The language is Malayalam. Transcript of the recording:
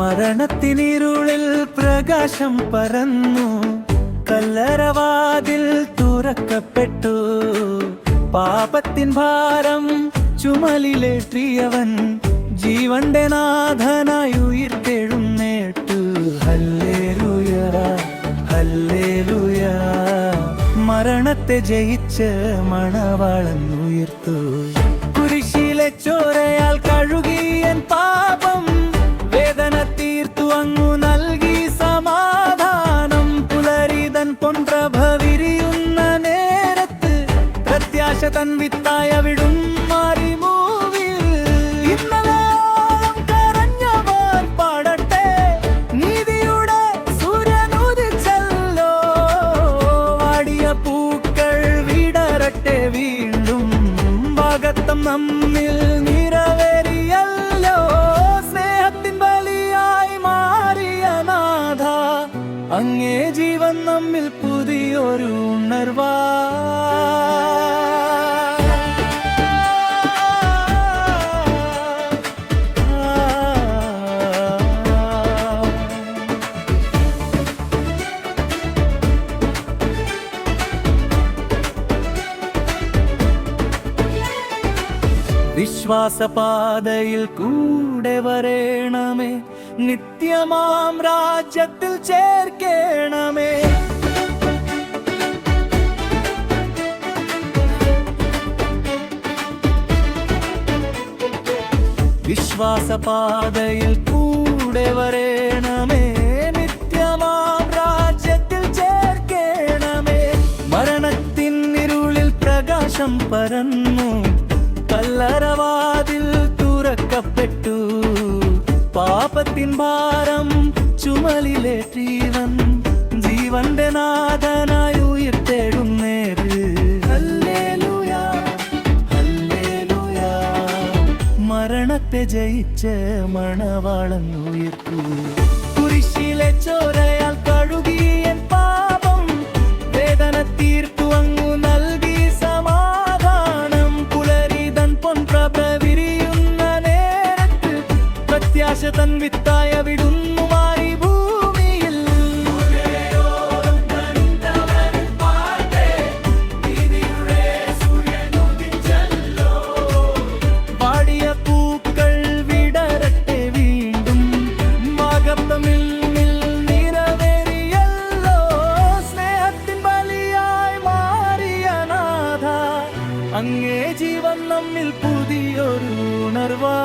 മരണത്തിനിരുളിൽ പ്രകാശം പരന്നു, കല്ലറവാതിൽ തുറക്കപ്പെട്ടു. പാപത്തിൻ ഭാരം ചുമലിലേറ്റിയവൻ ജീവന്റെ നാഥനായി ഉയിർത്തെഴുന്നേറ്റു. Hallelujah, hallelujah. മരണത്തെ ജയിച്ച് മണവാളൻ ഉയർത്തു. കുരിശിലെ ചോരയാൽ കഴുകിയൻ പാപം, വേദന തീർത്തു അങ്ങു നൽകി സമാധാനം. പുലരിതൻ പൊൻപ്രഭ വിരിയുന്ന നേരത്ത് പ്രത്യാശ തൻ വിത്തായ വിടും മാറിമൂവിൽ. ഇന്നലെയോളം കരഞ്ഞവൻ പാടട്ടെ, നീതിയുടെ സൂര്യൻ ഉദിച്ചല്ലോ. വാടിയ പൂക്കൾ വിടരട്ടെ വീണ്ടും, വാഗ്ദത്തം നമ്മിൽ നിറവേറിയല്ലോ. സ്നേഹത്തിൻ ബലിയായി മാറിയ നാഥ, അങ്ങേ ജീവൻ നമ്മിൽ പുതിയൊരു ഉണർവാ. വിശ്വാസപാതയിൽ കൂടെ വരേണമേ, നിത്യമാം രാജ്യത്തിൽ ചേർക്കേണമേ. വിശ്വാസപാതയിൽ കൂടെ വരേണമേ, നിത്യമാം രാജ്യത്തിൽ ചേർക്കേണമേ. മരണത്തിൻ ഇരുളിൽ പ്രകാശം പരന്നു, കല്ലറവാതിൽ തുറക്കപ്പെട്ടു. പാപത്തിൻ ഭാരം ചുമലിലേറ്റിയവൻ ജീവന്റെ നാഥനായി ഉയിർത്തെഴുന്നേറ്. Hallelujah, hallelujah. മരണത്തെ ജയിച്ച് മണവാളൻ ഉയർത്തു. കുരിശിലെ ചോരയാൽ കഴുകിയൻ പാപം, വേദന തീർത്തു അങ്ങു നൽകി സമാധാനം. പുലരിതൻ പൊൻപ്രഭ വിരിയുന്ന നേരത്ത് പ്രത്യാശ തൻ വിത്തായ വിടുന്നു മാറി ഭൂമിയിൽ. പാടിയ പൂക്കൾ വിടരട്ടെ വീണ്ടും, വാഗ്ദത്തമിൽ നിറവേറിയല്ലോ. സ്നേഹത്തിൻ ബലിയായി മാറിയ നാഥ, അങ്ങേ ജീവൻ നമ്മിൽ പുതിയൊരു ഉണർവാ.